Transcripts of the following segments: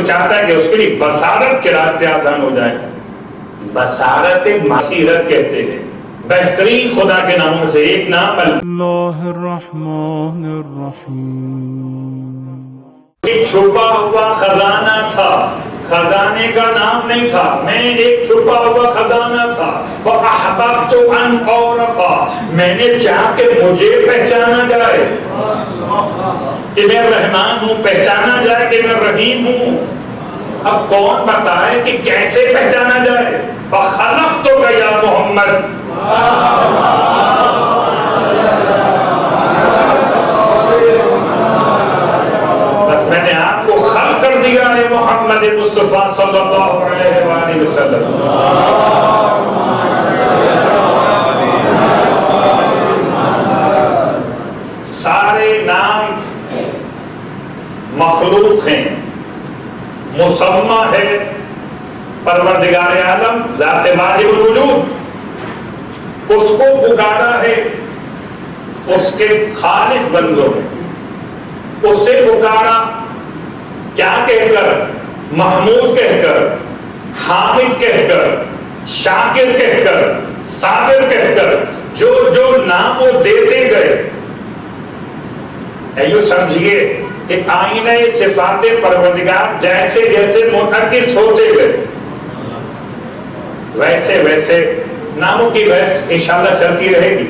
چاہتا ہے کہ اس کے لیے بصارت کے راستے آسان ہو جائیں. بصارت بصیرت کہتے ہیں. بہترین خدا کے ناموں سے ایک نام اللہ الرحمن الرحیم. ایک چھپا ہوا خزانہ تھا. خزانے کا نام نہیں تھا، میں ایک چھپا ہوا خزانہ تھا. فَأَحْبَبْتُ أَنْ أُعْرَفَ، میں نے چاہا کہ مجھے پہچانا جائے کہ میں رحمان ہوں، پہچانا جائے کہ میں رحیم ہوں. اب کون بتائے کہ کیسے پہچانا جائے؟ فَخَلَقْتُكَ يَا محمد، بس میں نے آپ کو خلق کر دیا ہے محمد مصطفیٰ صلی اللہ علیہ وآلہ وسلم. سارے نام مخلوق ہیں، مسمى ہے پروردگار عالم ذات واجب الوجود، اس کو پکارا ہے اس کے خالص بندوں نے. اسے پکارا کیا کہہ کر؟ محمود کہہ کر، حامد کہہ کر، شاکر کہہ کر، صابر کہہ کر، جو جو نام وہ دیتے گئے. ایو سمجھئے کہ آئینہ صفات پروردگار جیسے جیسے منعکس ہوتے گئے ویسے ویسے ناموں کی بحث انشاءاللہ چلتی رہے گی،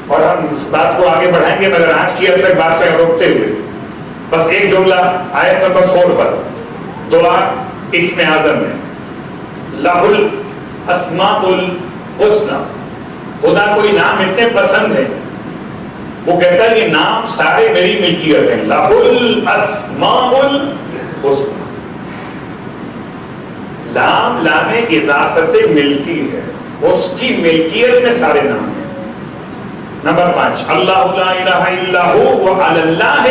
اور ہم اس بات کو آگے بڑھائیں گے. مگر آج کی اب تک بات کو روکتے ہوئے بس ایک جملہ آیت نمبر 4 پر دعا اسم اعظم میں لہ الاسماء الحسنی. خدا کوئی نام اتنے پسند ہے، وہ کہتا ہے یہ نام سارے میری ملکیت ہیں. لہ الاسماء الحسنی، لام لام اضافت ملکی ہے، اس کی ملکیت میں سارے نام ہیں. نمبر 5 اللہ لا الہ الا ہو وعلی اللہ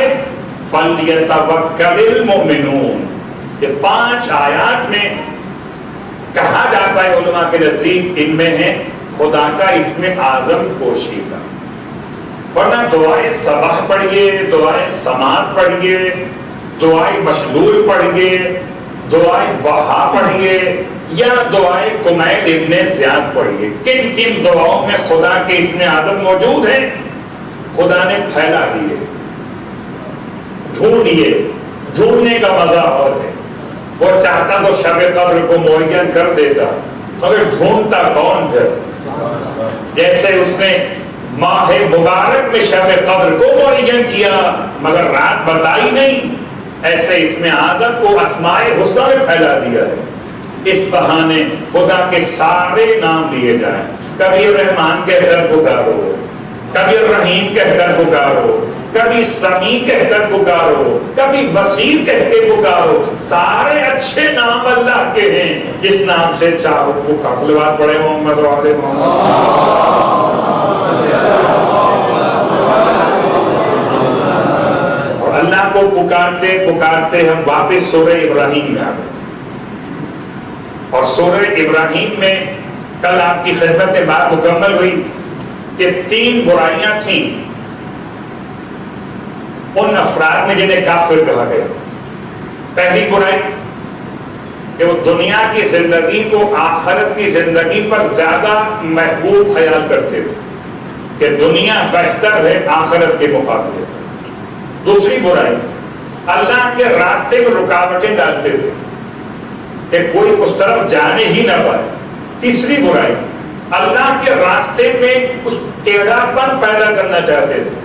فلیتوکل المؤمنون. یہ 5 آیات میں کہا جاتا ہے علماء کے نزدیک ان میں ہے خدا کا اسم اعظم پوشیدہ. ورنہ دعائے صباح پڑھیے، دعائے سماعت پڑھیے، دعائے مشلول پڑھیے، دعائے بہا پڑھیے یا دعائے کمیل ابن زیاد پڑھیے. کن کن دعاؤں میں خدا کے اسم اعظم موجود ہیں؟ خدا نے پھیلا دیے. ڈھونڈیے، ڈھونڈنے کا مزہ اور ہے. وہ چاہتا تو شب قدر کو معین کر دیتا، مگر ڈھونڈتا کون پھر؟ جیسے اس نے ماہ مبارک میں شب قدر کو معین کیا مگر رات بتائی نہیں، ایسے اسم اعظم کو اسماء الحسنی میں پھیلا دیا ہے. اس بہانے خدا کے سارے نام لیے جائیں. کبھی رحمان کہہ کر پکارو، کبھی رحیم کہہ کر پکارو، کبھی سمیع کہہ کر پکارو، کبھی بصیر کہہ کے پکارو. سارے اچھے نام اللہ کے ہیں. جس نام سے چاہو پکارو. صلوات پڑھے محمد و آل محمد. اور اللہ کو پکارتے پکارتے ہم واپس سورہ ابراہیم میں آ گئے. اور سورہ ابراہیم میں کل آپ کی خدمت میں بات مکمل ہوئی کہ 3 برائیاں تھیں ان افراد میں جنہیں کافر کہا گیا. پہلی برائی کہ وہ دنیا کی زندگی کو آخرت کی زندگی پر زیادہ محبوب خیال کرتے تھے کہ دنیا بہتر ہے آخرت کے مقابلے. دوسری برائی اللہ کے راستے میں رکاوٹیں ڈالتے تھے کہ کوئی اس طرف جانے ہی نہ پائے. تیسری برائی اللہ کے راستے میں کچھ ٹیڑھا پن پیدا کرنا چاہتے تھے.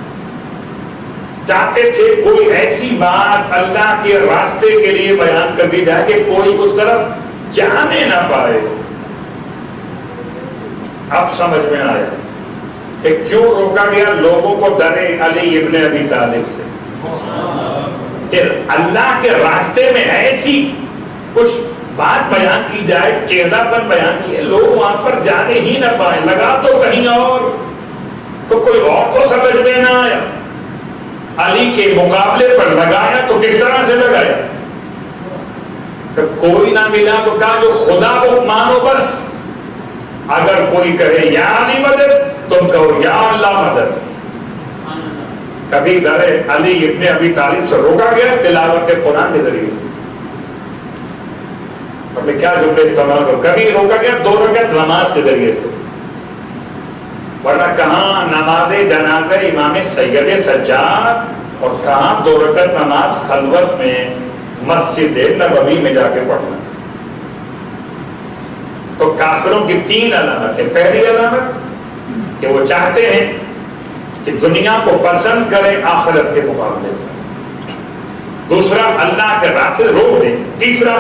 چاہتے تھے کوئی ایسی بات اللہ کے راستے کے لیے بیان کر دی جائے کہ کوئی اس طرف جانے نہ پائے. اب سمجھ میں آیا کہ کیوں روکا گیا لوگوں کو ڈرے علی ابن ابی طالب سے کہ اللہ کے راستے میں ایسی کچھ بات بیان کی جائے، ٹیڑھا پن بیان کیے، لوگ وہاں پر جانے ہی نہ پائے. لگا تو کہیں اور تو کوئی اور کو سمجھ میں نہ آیا. علی کے مقابلے پر لگایا تو کس طرح سے لگایا؟ کہ کوئی نہ ملا تو کہا جو خدا کو مانو بس. اگر کوئی کہے یا علی مدد تم کہو یا اللہ مدد. کبھی در علی ابن ابی طالب سے روکا گیا تلاوت قرآن کے ذریعے سے. میں کیا جملے استعمال کروں؟ کبھی روکا گیا 2 رکعت نماز کے ذریعے سے، ورنہ کہاں نماز جنازہ امام سید سجاد اور کہاں 2 رکعت نماز خلوت میں مسجد نبوی میں جا کے پڑھنا۔ تو کافروں کی 3 علامتیں۔ پہلی علامت کہ وہ چاہتے ہیں کہ دنیا کو پسند کریں آخرت کے مقابلے میں، دوسرا اللہ کے راستے روک دیں، تیسرا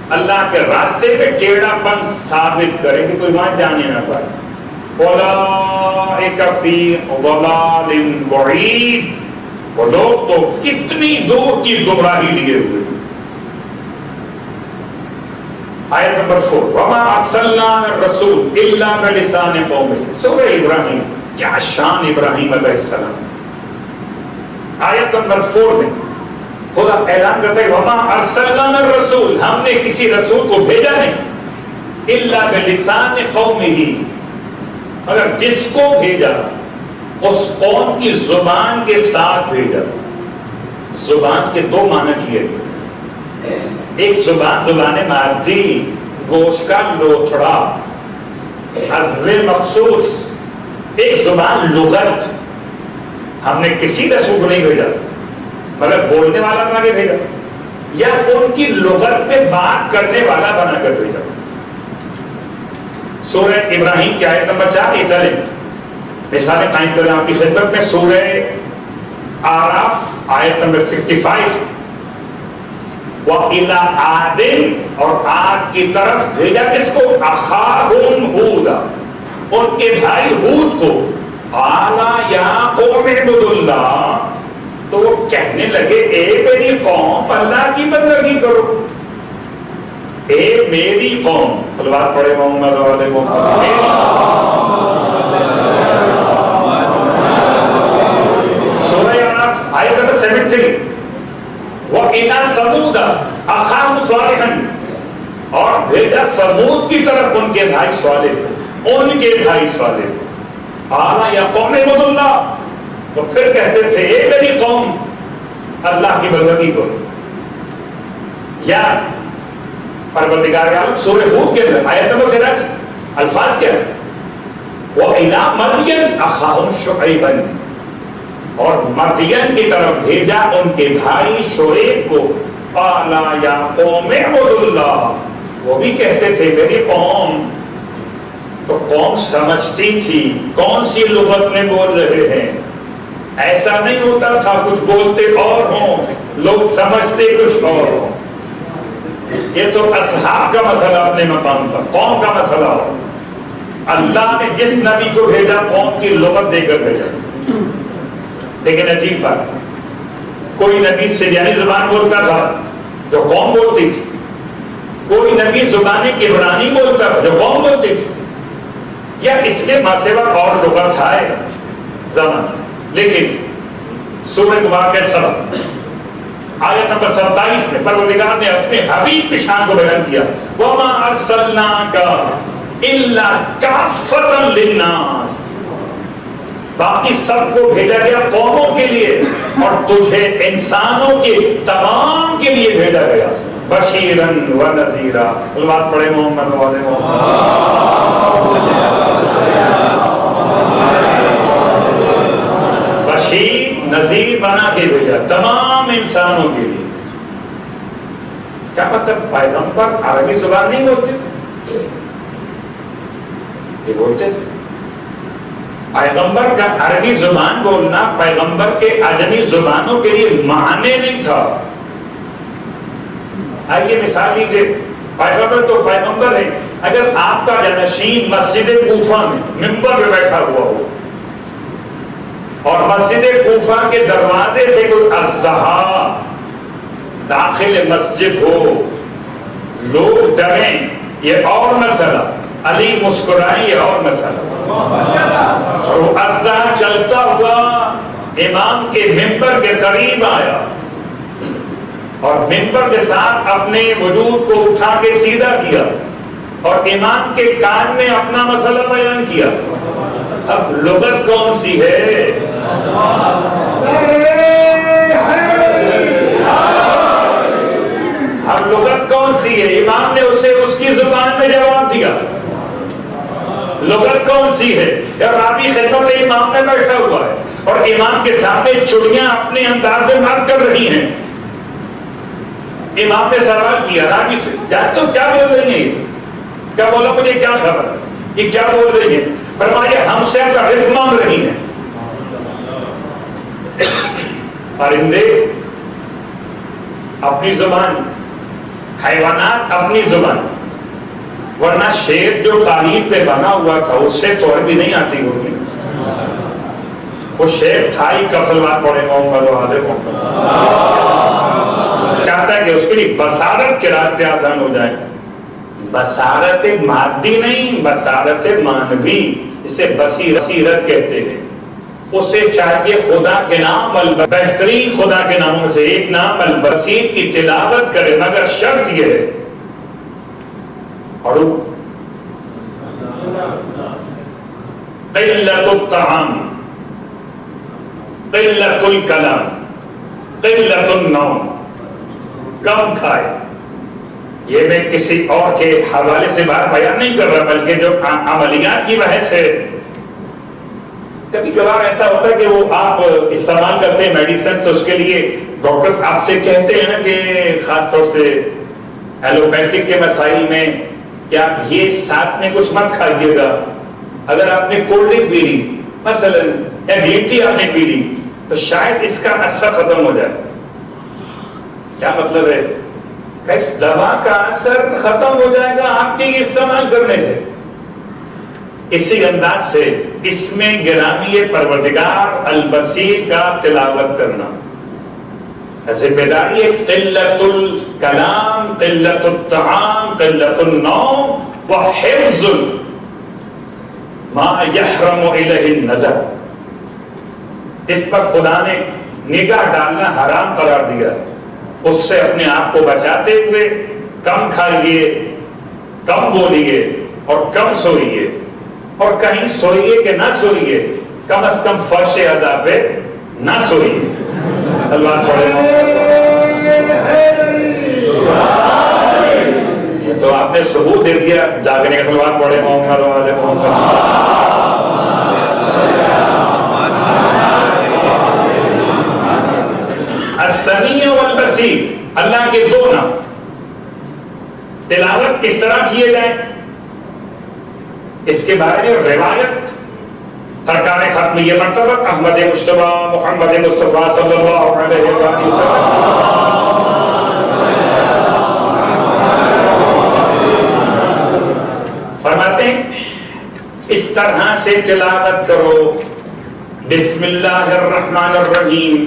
اللہ کے راستے میں ٹیڑھا پن ثابت کریں کہ کوئی وہاں جانے نہ پائے۔ اولئک فی ضلال بعید، وہ لوگ تو کتنی دور کی گمراہی لیے ہوئے۔ آیت نمبر 4، وما ارسلنا الرسول الا بلسان قومه، سورہ ابراہیم، کیا شان ابراہیم علیہ السلام۔ آیت نمبر 4 میں خدا اعلان کرتا ہے وما ارسلنا الرسول، ہم نے کسی رسول کو بھیجا نہیں، الا بلسان قومه، مگر جس کو بھیجا اس قوم کی زبان کے ساتھ بھیجا۔ زبان کے 2 معنی کیے، ایک زبان مادی، گوشت کا لوتھڑا، عزل مخصوص، ایک زبان لغت۔ ہم نے کسی رسول کو نہیں بھیجا مگر بولنے والا بنا کے بھیجا، یا ان کی لغت میں بات کرنے والا بنا کر بھیجا۔ سورہ ابراہیم کی آیت نمبر 4، یہ چلیں مثالیں قائم کریں آپ کی خدمت میں۔ سورہ آراف آیت نمبر 65، وَإِلَىٰ عَادٍ، اور عاد کی طرف بھیجا کس کو؟ أَخَاهُمْ هُودًا، ان کے بھائی ہود کو۔ قَالَ يَا قَوْمِ اعْبُدُوا اللَّهَ، تو وہ کہنے لگے اے میری قوم اللہ کی بندگی کرو، اے میری قوم۔ صلوات پڑھے محمد و آل محمد۔ سورہ آراف آیت نمبر 73، وَإِلَىٰ ثَمُودَ أَخَاهُمْ صَالِحًا، اور بھیجا سمود کی طرف ان کے بھائی صالح کو، ان کے بھائی صالح۔ قَالَ يَا قَوْمِ اعْبُدُوا اللَّهَ، تو پھر کہتے تھے اے میری قوم اللہ کی بندگی کرو۔ یا پروردگار عالم سورہ ہود کے اندر آیت نمبر 83 الفاظ کیا ہے؟ وَإِلَىٰ مَدْيَنَ أَخَاهُمْ شُعَيْبًا، اور مدین کی طرف بھیجا ان کے بھائی شعیب کو۔ قَالَ يَا قَوْمِ اعْبُدُوا اللَّهَ، وہ بھی کہتے تھے میری قوم۔ تو قوم سمجھتی تھی کون سی لغت میں بول رہے ہیں، ایسا نہیں ہوتا تھا کچھ بولتے اور ہوں لوگ سمجھتے کچھ اور ہوں۔ یہ تو اصحاب کا مسئلہ اپنے مقام پر، قوم کا مسئلہ ہو۔ اللہ نے جس نبی کو بھیجا قوم کی لغت دے کر بھیجا، لیکن عجیب بات، کوئی نبی سریانی زبان بولتا تھا جو قوم بولتی تھی، کوئی نبی زبان عبرانی بولتا تھا جو قوم بولتی تھی، یا اس کے ماں سوا اور لغت ہے زبان۔ لیکن سورہ مبارکہ سبت آیت نمبر 27 میں پروردگار نے اپنے حبیب کی شان کو بیان کیا، وَمَا أَرْسَلْنَاكَ إِلَّا كَافَّةً لِلنَّاسِ، باقی سب کو بھیجا گیا قوموں کے لیے، اور تجھے انسانوں کے تمام کے لیے بھیجا گیا، بشیراً ونذیرا۔ بات پڑھے محمد و آل محمد۔ بشیر نذیر بنا کے بھیجا تمام انسانوں کے لیے۔ کیا مطلب؟ پیغمبر عربی زبان نہیں بولتے تھے، یہ بولتے تھے۔ پیغمبر کا عربی زبان بولنا پیغمبر کے اجمی زبانوں کے لیے معنی نہیں تھا۔ آئیے مثال لیجیے، پیغمبر تو پیغمبر ہے، اگر آپ کا جانشین مسجد کوفہ میں منبر پہ بیٹھا ہوا ہو اور مسجد کوفہ کے دروازے سے کوئی اژدہا داخل مسجد ہو، لوگ ڈریں، یہ اور مسئلہ، علی مسکرائیں، یہ اور مسئلہ، اور وہ اژدہا چلتا ہوا امام کے منبر کے قریب آیا اور منبر کے ساتھ اپنے وجود کو اٹھا کے سیدھا کیا اور امام کے کان میں اپنا مسئلہ بیان کیا۔ اب لغت کون سی ہے؟ ہر لغت کون سی ہے؟ امام نے اسے اس کی زبان میں جواب دیا. لغت کون سی ہے؟ راوی خدمت امام میں بیٹھا ہوا ہے اور امام کے سامنے چڑیاں اپنے انداز میں بات کر رہی ہیں. امام نے سوال کیا راوی سے، یار تو کیا بول رہی ہیں؟ کیا بولا؟ مجھے کیا خبر، یہ کیا بول رہی ہیں؟ فرمایا ہم سے اپنا رزق مانگ رہی ہیں. پرندے اپنی زبان، حیوانات اپنی زبان، ورنہ شیر جو قالین پہ بنا ہوا تھا اس سے تو عربی نہیں آتی ہوگی. وہ شیر تھا ہی کب صلوات پڑھے محمد و آل محمد. چاہتا ہے کہ اس کے لیے بصارت کے راستے آسان ہو جائیں. بصارت مادی نہیں، بصارت مانوی، اسے بصیرت کہتے ہیں. اسے چاہیے خدا کے نام بہترین خدا کے ناموں سے ایک نام البصیر کی تلاوت کرے، مگر شرط یہ ہے پڑھو قلت الطعام، قلت الکلام، قلت النوم، کم کھائے. یہ میں کسی اور کے حوالے سے بات بیان نہیں کر رہا بلکہ جو عملیات کی بحث ہے. کبھی کبھار ایسا ہوتا ہے کہ وہ آپ استعمال کرتے ہیں میڈیسن تو اس کے لیے ڈاکٹرز آپ سے کہتے ہیں نا کہ خاص طور سے ایلوپیتھک کے مسائل میں کہ آپ یہ ساتھ میں کچھ مت کھائیے گا. اگر آپ نے کولڈ ڈرنک پی لی مثلا یا گرین ٹی آپ نے پی لی تو شاید اس کا اثر ختم ہو جائے. کیا مطلب ہے؟ کہ اس دوا کا اثر ختم ہو جائے گا آپ کے استعمال کرنے سے. اسی انداز سے اس میں گرامی پروردگار البصیر کا تلاوت کرنا. ایسے بیداری قلت الکلام، قلت الطعام، قلت النوم وحفظ ما یحرم الیہ النظر. اس پر خدا نے نگاہ ڈالنا حرام قرار دیا. اس سے اپنے آپ کو بچاتے ہوئے کم کھائیے، کم بولیے اور کم سوئیے. اور کہیں سوئیے کہ نہ سوئیے، کم از کم فرش ادا پہ نہ سوئیے. اللہ پڑھے. یہ تو آپ نے ثبوت دے دیا جاگنے کا. سلوات پڑھے محمد و آل محمد. السمیع والبصیر، اللہ کے دو نام. تلاوت کس طرح کیے جائیں اس کے بارے میں روایت سرکار ختم یہ مرتبہ احمد مجتبی محمد مصطفیٰ صلی اللہ علیہ وسلم فرماتے ہیں اس طرح سے تلاوت کرو. بسم اللہ الرحمن الرحیم،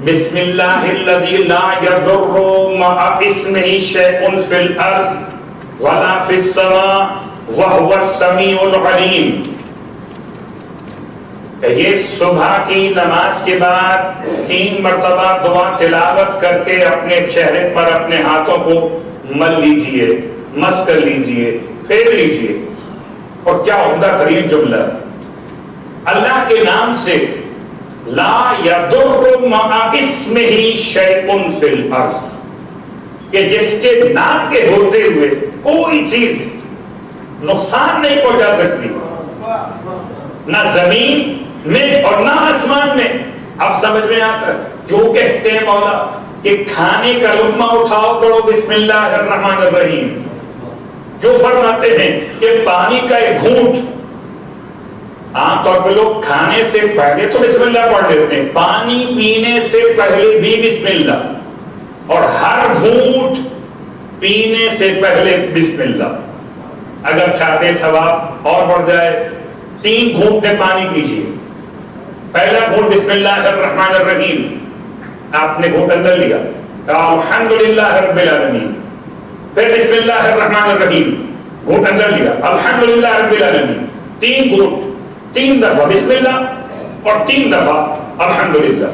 بسم اللہ الذی لا یضر مع اسمہ شیء فی الارض ولا فی السماء وَهُوَ السَّمِيعُ الْعَلِيمُ. یہ صبح کی نماز کے بعد 3 مرتبہ دعا تلاوت کر کے اپنے چہرے پر اپنے ہاتھوں کو مل لیجئے، مس کر لیجئے، پھیر لیجئے. اور کیا عمدہ ترین جملہ، اللہ کے نام سے لا یضر مع اسمہ شیء فی الارض، کہ جس کے نام کے ہوتے ہوئے کوئی چیز نقصان نہیں پہنچا سکتی، نہ زمین میں اور نہ آسمان میں. اب سمجھ میں آتا ہے کیوں کہتے ہیں مولا کہ کھانے کا لقمہ اٹھاؤ پڑھو بسم اللہ الرحمن الرحیم. کیوں فرماتے ہیں کہ پانی کا ایک گھونٹ، عام طور پہ لوگ کھانے سے پہلے تو بسم اللہ پڑھ لیتے ہیں، پانی پینے سے پہلے بھی بسم اللہ، اور ہر گھونٹ پینے سے پہلے بسم اللہ. اگر چاہتے ثواب اور بڑھ جائے 3 گھونٹ میں پانی پیجیے. پہلا گھونٹ بسم اللہ الرحمن الرحیم، آپ نے گھونٹ اندر لیا، الحمدللہ رب العالمین. پھر بسم اللہ الرحمن الرحیم، گھونٹ اندر لیا، الحمدللہ رب العالمین. 3 گھونٹ، 3 دفعہ بسم اللہ اور 3 دفعہ الحمدللہ.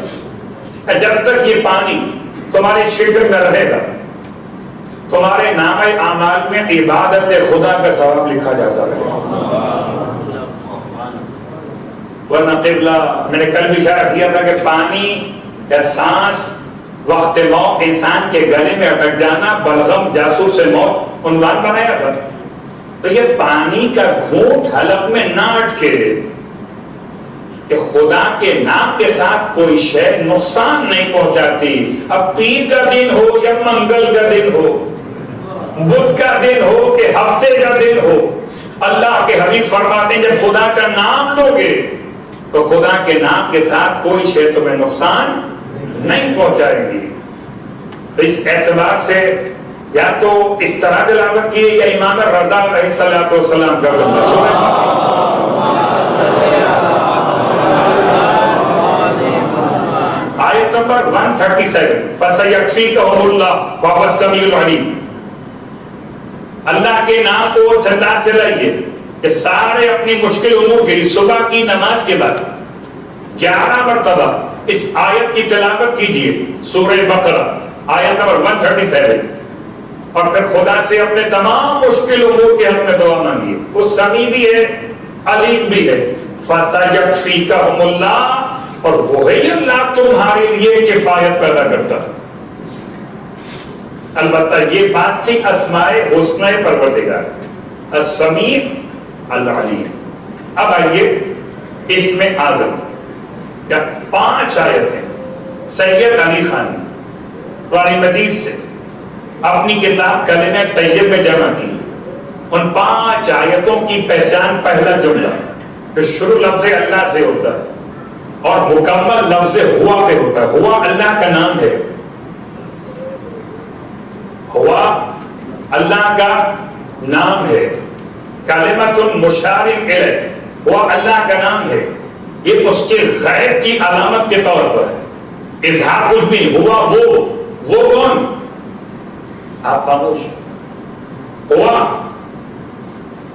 جب تک یہ پانی تمہارے شکر میں رہے گا تمہارے نامہ اعمال میں عبادت خدا کا ثواب لکھا جاتا رہے گا. ورنہ قبلہ میں نے کل بھی اشارہ کیا تھا کہ پانی یا سانس وقت موت انسان کے گلے میں اٹک جانا، بلغم جاسوس موت عنوان بنایا تھا. تو یہ پانی کا گھونٹ حلق میں نہ اٹکے کہ خدا کے نام کے ساتھ کوئی شے نقصان نہیں پہنچاتی. اب پیر کا دن ہو یا منگل کا دن ہو، بدھ کا دن ہو کہ ہفتے کا دن ہو، اللہ کے حبیب فرماتے ہیں جب خدا کا نام لوگے تو خدا کے نام کے ساتھ کوئی شے تمہیں نقصان نہیں پہنچائے گی. اس اعتبار سے یا تو اس طرح تلاوت کیے یا امام رضا علیہ السلام کا آیت نمبر 137 فَسَيَكْفِيكَهُمُ اللَّهُ وَهُوَ السَّمِيعُ الْعَلِيمُ. اللہ کے نام کو سردار سے لائیے کہ سارے اپنی مشکل امور کے لیے صبح کی نماز کے بعد 11 مرتبہ اس آیت کی تلاوت کیجئے. سورہ بقرہ آیت نمبر 137. اور پھر خدا سے اپنے تمام مشکل امور کے حق میں دعا مانگیے. وہ سمیع بھی ہے، علیم بھی ہے. فَسَيَكْفِيكَهُمُ اللَّهُ، اور وہی اللہ تمہارے لیے کفایت پیدا کرتا. البتہ یہ بات تھی اسماء حسنہ پروردگار، السمیع العلیم. اب آئیے اس میں اعظم کیا 5 آیتیں سید علی خان قرآن مجید سے اپنی کتاب کلمہ طیب میں جمع کی. ان 5 آیتوں کی پہچان پہلا جملہ کہ شروع لفظ اللہ سے ہوتا ہے اور مکمل لفظ ہوا پہ ہوتا ہے. ہوا اللہ کا نام ہے، ہوا اللہ کا نام ہے. کلمۃ مشار الیہ، ہوا اللہ کا نام ہے. یہ اس کے غیب کی علامت کے طور پر ہے. اظہار کچھ بھی ہوا وہ کون؟ آپ خاموش.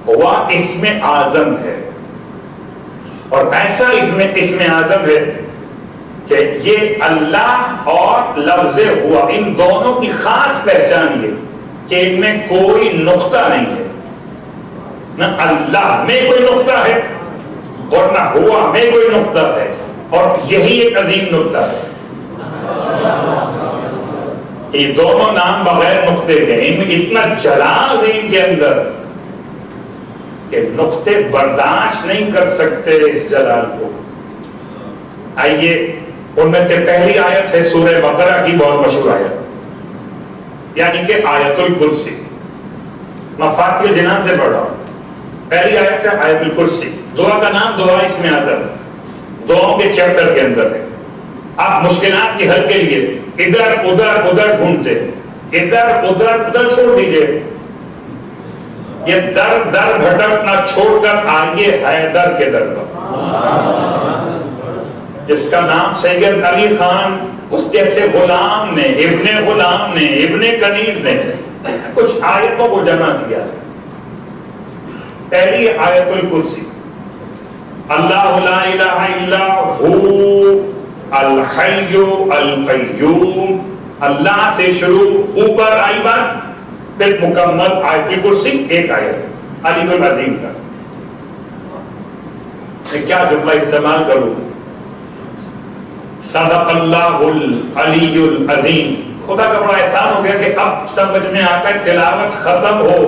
ہوا اسم اعظم ہے، اور ایسا اسم اعظم ہے کہ یہ اللہ اور لفظ ہوا ان دونوں کی خاص پہچان یہ کہ ان میں کوئی نقطہ نہیں ہے. نہ اللہ میں کوئی نقطہ ہے اور نہ ہوا میں کوئی نقطہ ہے، اور یہی ایک عظیم نقطہ ہے. یہ دونوں نام بغیر نقطے کے، ان میں اتنا جلال ہے ان کے اندر کہ نقطے برداشت نہیں کر سکتے اس جلال کو. آئیے ان میں سے پہلی آیت ہے سورہ بقرہ کی بہت مشہور آیت، یعنی کہ آیت الکرسی. مفاتیح الجنان سے پڑھ رہا ہوں. پہلی آیت ہے آیت الکرسی. دعا کا نام دعا اسم اعظم، دعاؤں کے چیپٹر کے اندر ہے. آپ مشکلات کے حل کے لیے ادھر ادھر ڈھونڈتے، ادھر ادھر چھوڑ دیجئے. یہ در بھٹکنا چھوڑ کر آئیے حیدر کے در پر، جس کا نام سید علی خان اس جیسے غلام نے، ابن غلام نے، ابن کنیز نے کچھ آیتوں کو جمع کیا. پہلی آیت الکرسی، اللہ لا الہ الا ہو الحی القیوم. اللہ سے شروع، اوپر آئی بات، پھر مکمل آیت الکرسی ایک آیت علی العظیم کا. میں کیا جملہ استعمال کروں؟ صدق اللہ العلی العظیم. خدا کا بڑا احسان ہو گیا کہ اب سمجھ میں آتا ہے تلاوت ختم ہو.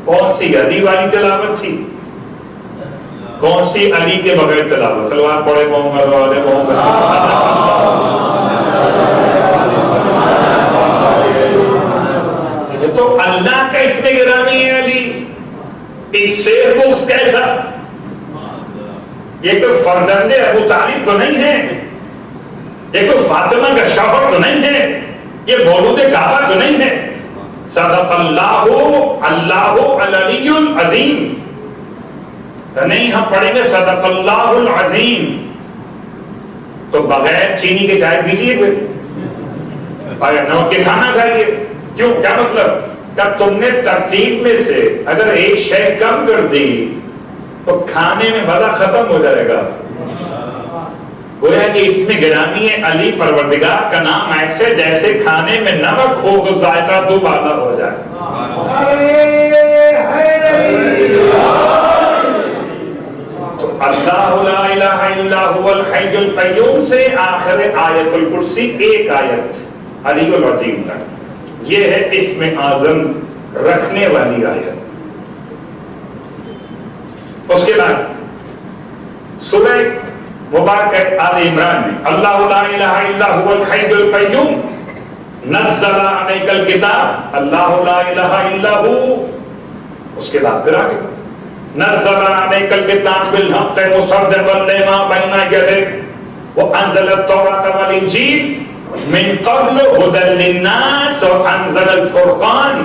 کون سی علی والی تلاوت تھی، کون سی علی کے بغیر تلاوت؟ صلوات پڑھے محمد والے محمد. یہ تو اللہ کا اس میں گرامی ہے علی. اس سے بغض کیسا؟ یہ کوئی فرزند ابو طالب تو نہیں ہے، یہ کوئی فاطمہ کا شوہر تو نہیں ہے، یہ مولود کعبہ تو نہیں ہے. صدق اللہ العلی العظیم. نہیں، ہم پڑھیں گے صدق اللہ العظیم تو بغیر چینی کے چائے پیجیے، پھر نمک کے کھانا کھائیے. کیوں؟ کیا مطلب؟ کہ تم نے ترتیب میں سے اگر ایک شے کم کر دی تو کھانے میں مزہ ختم ہو جائے گا. گویا کہ اس میں گرامی ہے علی پروردگار کا نام ایسے جیسے کھانے میں نمک ہو تو ذائقہ دوبالا ہو جائے. تو اللہ لا الہ الا هو الحی القیوم سے آخر آیت الکرسی ایک آیت علی العظیم تک. یہ ہے اسم اعظم رکھنے والی آیت. اس کے بعد سورہ مبارک آل عمران میں اللہ لا الہ الا هو الحی القیوم نزل علیک الکتاب اللہ لا الہ الا هو. اس کے بعد پھر آگے نزل علیک الکتاب بالحق مصدقا لما بین یدیہ وانزل التوراۃ والانجیل من قبل هدى للناس وانزل الفرقان.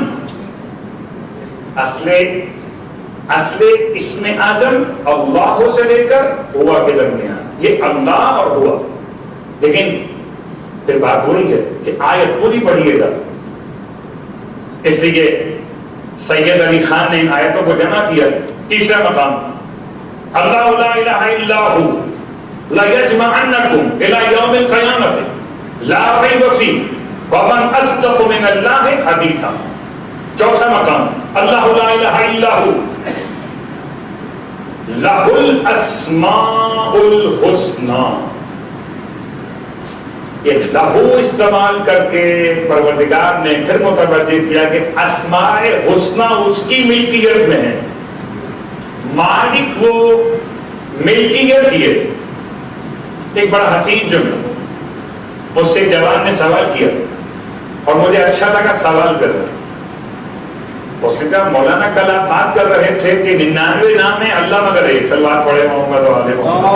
اصل اسم اعظم اللہ سے لے کر ہوا کے درمیان یہ اللہ اور ہوا. لیکن پھر بات ہو رہی ہے کہ آیت پوری پڑھیے گا. اس لیے سید علی خان نے ان آیتوں کو جمع کیا. تیسرا مقام اللہ لا الہ الا هو لیجمعنکم الی یوم القیامۃ لا ریب فیہ ومن اصدق من اللہ حدیثا. چوتھا مقام اللہ لا الہ الا هو لہ الاسماء الحسنی. یہ لہو استعمال کر کے پروردگار نے پھر متوجہ کیا کہ اسماء حسنی اس کی ملکیت میں ہے. مالک وہ ملکیت یہ. ایک بڑا حسین جملہ. اس سے جوان نے سوال کیا اور مجھے اچھا لگا سوال کرنا. اس نے کہا مولانا کل آپ بات کر رہے تھے کہ 99 نام ہے اللہ مگر ایک. صلوات پڑھے محمد و آل محمد.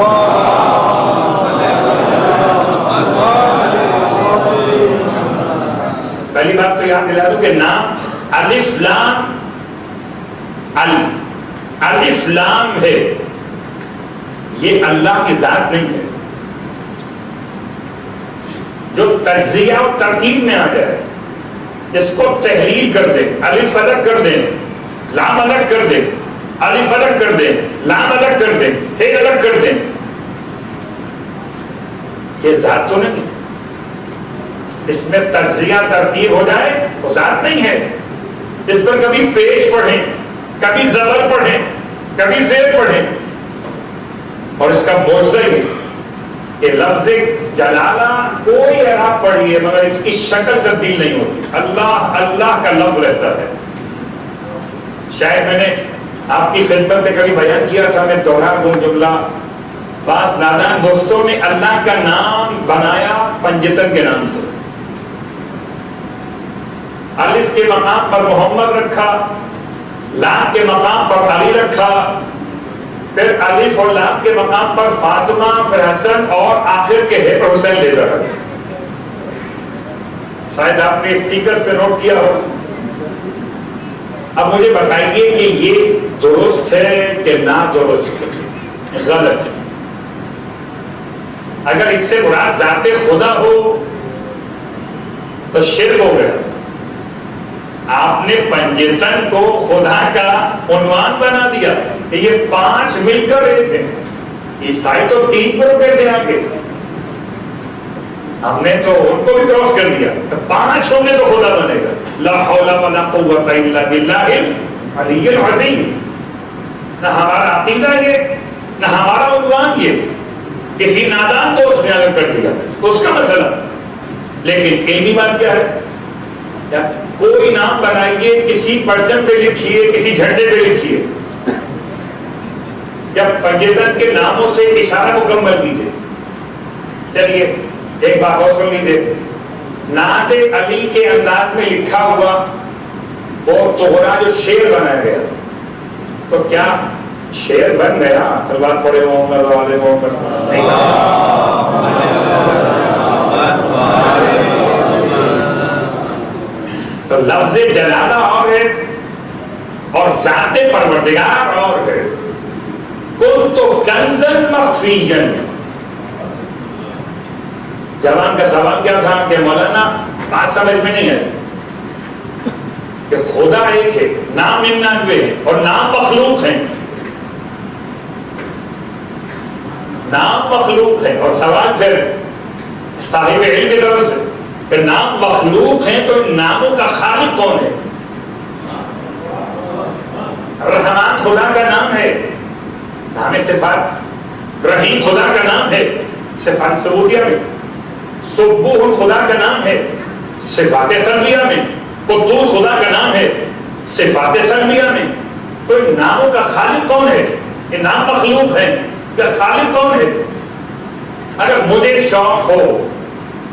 پہلی بات تو یاد دلا دوں کہ نام الف لام الف لام ہے. یہ اللہ کی ذات نہیں ہے. جو تجزیہ اور ترتیب میں آ جائے اس کو تحلیل کر دیں. الف الگ کر دیں لام الگ کر دیں الف الگ کر دیں لام الگ کر دیں ہے الگ کر دیں. یہ ذات تو نہیں. اس میں تجزیہ ترتیب ہو جائے وہ ذات نہیں ہے. اس پر کبھی پیش پڑھیں کبھی زبر پڑھیں کبھی زیر پڑھیں اور اس کا موضوع کہ لفظ جلالہ کوئی اعراب پڑھیے مگر اس کی شکل تبدیل نہیں ہوتی. اللہ اللہ کا لفظ رہتا ہے. شاید میں نے آپ کی خدمت میں کبھی بیان کیا تھا, میں دوہرا دوں جملہ. بعض نادان دوستوں نے اللہ کا نام بنایا پنجتن کے نام سے. الف کے مقام پر محمد رکھا, لام کے مقام پر علی رکھا, پھر الف اور لام کے مقام پر فاطمہ, پھر حسن اور آخر کے ہے پر حسین لے رہا ہے. شاید آپ نے اسٹیکرز پہ نوٹ کیا ہو. اب مجھے بتائیے کہ یہ درست ہے کہ نہ درست ہے, غلط ہے. اگر اس سے مراد ذات خدا ہو تو شرک ہو گیا. آپ نے پنجتن کو خدا کا عنوان بنا دیا کہ یہ 5 مل کر ایک ہیں. عیسائی تو 3 پر گئے تھے آگے, ہم نے تو ان کو بھی کراس کر دیا. 5 ہوں گے تو خدا بنے گا. لا حول ولا قوت الا باللہ العلی العظیم. نہ ہمارا عقیدہ یہ نہ ہمارا عنوان یہ. کسی نادان کو اس نے اگر کر دیا تو اس کا مسئلہ. لیکن علمی بات کیا ہے, کوئی نام بنائیے, کسی پرچم پہ لکھیے, کسی جھنڈے پہ لکھیے, یا پنجتن کے ناموں سے اشارہ مکمل کیجیے. چلیے ایک بات اور سن لیجیے. نعت علی کے انداز میں لکھا ہوا وہ توغرا جو شعر بنایا گیا, تو کیا شعر بن گیا؟ صلوات پڑھے محمد و آل محمد. نہیں کہا. تو لفظ جلالہ اور ہے اور ذات پروردگار اور ہے. کنت کنزا مخفیا. جوان کا سوال کیا تھا کہ مولانا بات سمجھ میں نہیں ہے کہ خدا ایک ہے, نام 99 ہے اور نام مخلوق ہیں. نام مخلوق ہے اور سوال پھر صاحب علم کی طرف سے کہ نام مخلوق ہیں تو ان ناموں کا خالق کون ہے؟ رحمان خدا کا نام ہے, نام صفات. رحیم خدا کا نام ہے, صفات ثبوتیہ میں. سبوح خدا کا نام ہے, صفات سلبیہ میں قدوس خدا کا نام ہے، صفات سلبیہ میں تو ان ناموں کا خالق کون ہے؟ یہ نام مخلوق ہے یا خالق کون ہے؟ اگر مجھے شوق ہو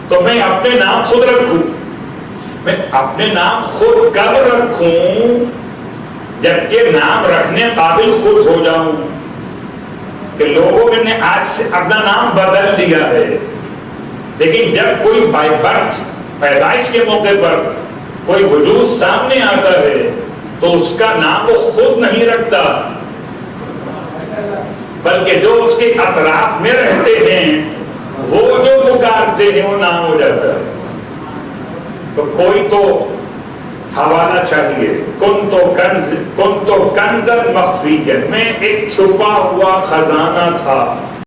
تو میں اپنے نام خود رکھوں، میں اپنے نام خود کب رکھوں؟ جبکہ نام رکھنے قابل خود ہو جاؤں، کہ لوگوں نے آج سے اپنا نام بدل دیا ہے، لیکن جب کوئی بائی برتھ پیدائش کے موقع پر کوئی وجود سامنے آتا ہے تو اس کا نام وہ خود نہیں رکھتا، بلکہ جو اس کے اطراف میں رہتے ہیں وہ جو پکارتے ہیں وہ نام ہو جاتا ہے۔ تو کوئی تو حوالہ چاہیے، کن تو کنزن مخفی، میں ایک چھپا ہوا خزانہ تھا